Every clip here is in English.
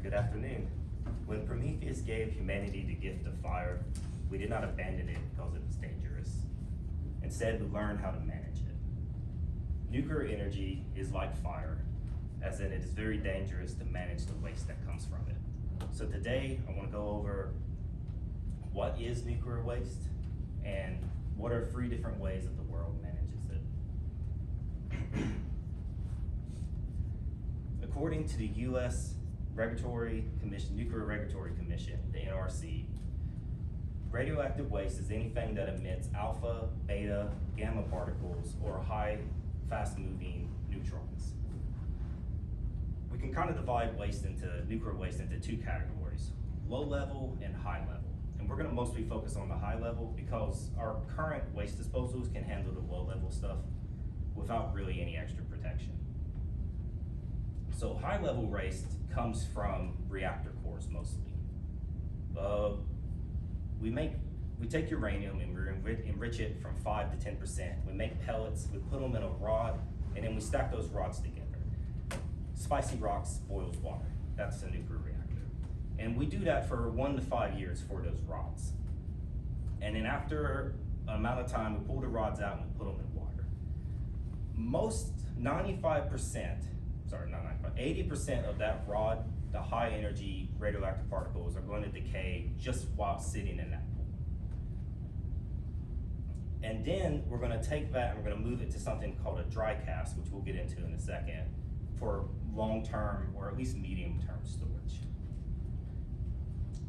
Good afternoon. When Prometheus gave humanity the gift of fire, we did not abandon it because it was dangerous. Instead, we learned how to manage it. Nuclear energy is like fire, as in it is very dangerous to manage the waste that comes from it. So today, I want to go over what is nuclear waste and what are 3 different ways that the world manages it. According to the U.S. Regulatory Commission, Nuclear Regulatory Commission, the NRC, radioactive waste is anything that emits alpha, beta, gamma particles, or high, fast-moving neutrons. We can kind of divide nuclear waste into 2 categories, low level and high level. And we're gonna mostly focus on the high level because our current waste disposals can handle the low level stuff without really any extra protection. So high level waste comes from reactor cores mostly. We take uranium and we enrich it from 5 to 10%. We make pellets, we put them in a rod, and then we stack those rods together. Spicy rocks boils water. That's a nuclear reactor. And we do that for 1 to 5 years for those rods. And then after an amount of time, we pull the rods out and we put them in water. 80% of that rod, the high energy radioactive particles are going to decay just while sitting in that pool. And then we're gonna take that and we're gonna move it to something called a dry cask, which we'll get into in a second, for long-term or at least medium-term storage.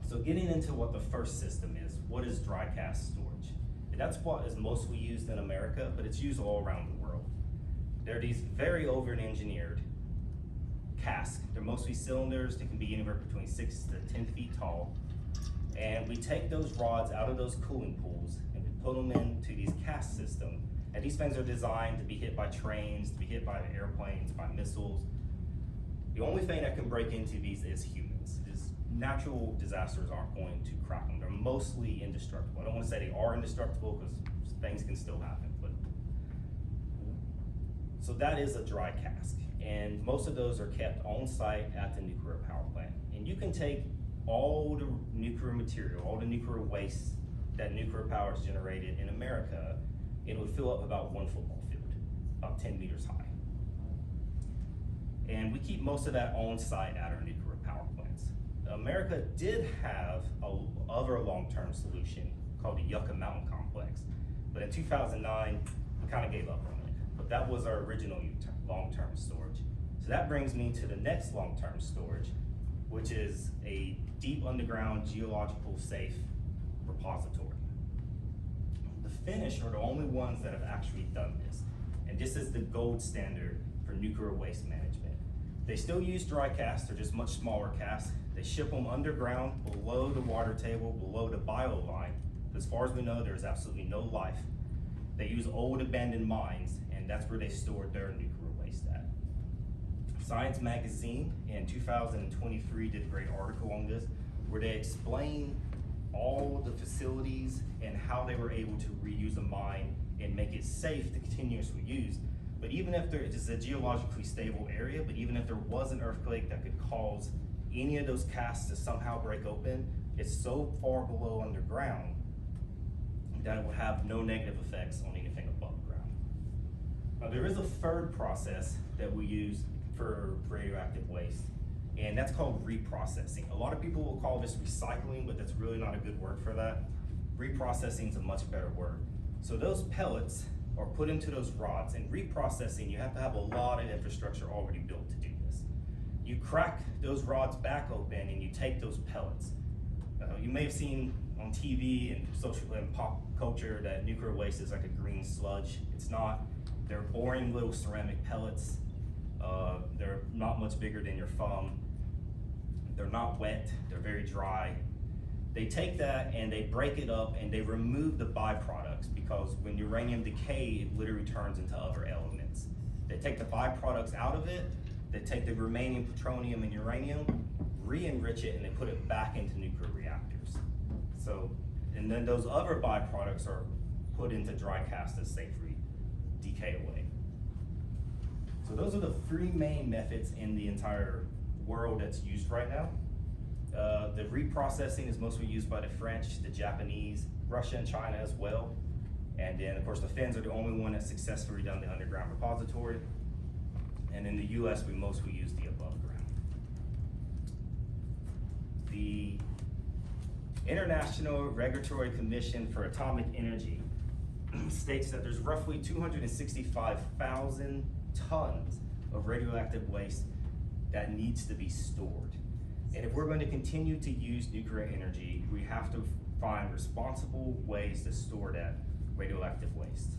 So getting into what the first system is, what is dry cask storage? And that's what is mostly used in America, but it's used all around the world. They're these very over-engineered casks. They're mostly cylinders that can be anywhere between 6 to 10 feet tall. And we take those rods out of those cooling pools and we put them into these cask systems. And these things are designed to be hit by trains, to be hit by airplanes, by missiles. The only thing that can break into these is humans. Natural disasters aren't going to crack them. They're mostly indestructible. I don't want to say they are indestructible because things can still happen. But so that is a dry cask. And most of those are kept on site at the nuclear power plant. And you can take all the nuclear material, all the nuclear waste that nuclear power has generated in America, and it would fill up about 1 football field, about 10 meters high. And we keep most of that on site at our nuclear power plants. America did have another long-term solution called the Yucca Mountain Complex, but in 2009, we kind of gave up on it. But that was our original long-term storage. So that brings me to the next long-term storage, which is a deep underground geological safe repository. The Finnish are the only ones that have actually done this. And this is the gold standard for nuclear waste management. They still use dry casks, they're just much smaller casks. They ship them underground, below the water table, below the bio line. As far as we know, there's absolutely no life. They use old abandoned mines, and that's where they stored their nuclear waste at. Science Magazine in 2023 did a great article on this, where they explain all the facilities and how they were able to reuse a mine and make it safe to continuously use. But even if there is a geologically stable area, but even if there was an earthquake that could cause any of those casks to somehow break open, it's so far below underground that it will have no negative effects on anything above ground. Now there is a third process that we use for radioactive waste, and that's called reprocessing. A lot of people will call this recycling, but that's really not a good word for that. Reprocessing is a much better word. So those pellets are put into those rods, and reprocessing, you have to have a lot of infrastructure already built to do this. You crack those rods back open and you take those pellets. You may have seen on TV and social and pop culture that nuclear waste is like a green sludge. It's not. They're boring little ceramic pellets. They're not much bigger than your thumb. They're not wet, they're very dry. They take that and they break it up and they remove the byproducts, because when uranium decays, it literally turns into other elements. They take the byproducts out of it, they take the remaining plutonium and uranium, re-enrich it, and they put it back into nuclear reactors. So, and then those other byproducts are put into dry casks to safely decay away. So those are the 3 main methods in the entire world that's used right now. The reprocessing is mostly used by the French, the Japanese, Russia, and China as well. And then, of course, the Finns are the only one that successfully done the underground repository. And in the US, we mostly use the above ground. The International Regulatory Commission for Atomic Energy states that there's roughly 265,000 tons of radioactive waste that needs to be stored. And if we're going to continue to use nuclear energy, we have to find responsible ways to store that radioactive waste.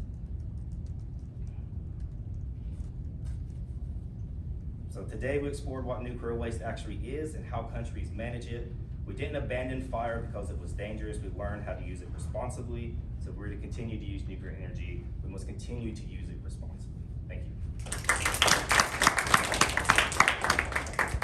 So today we explored what nuclear waste actually is and how countries manage it. We didn't abandon fire because it was dangerous. We learned how to use it responsibly. So if we're to continue to use nuclear energy, we must continue to use it responsibly.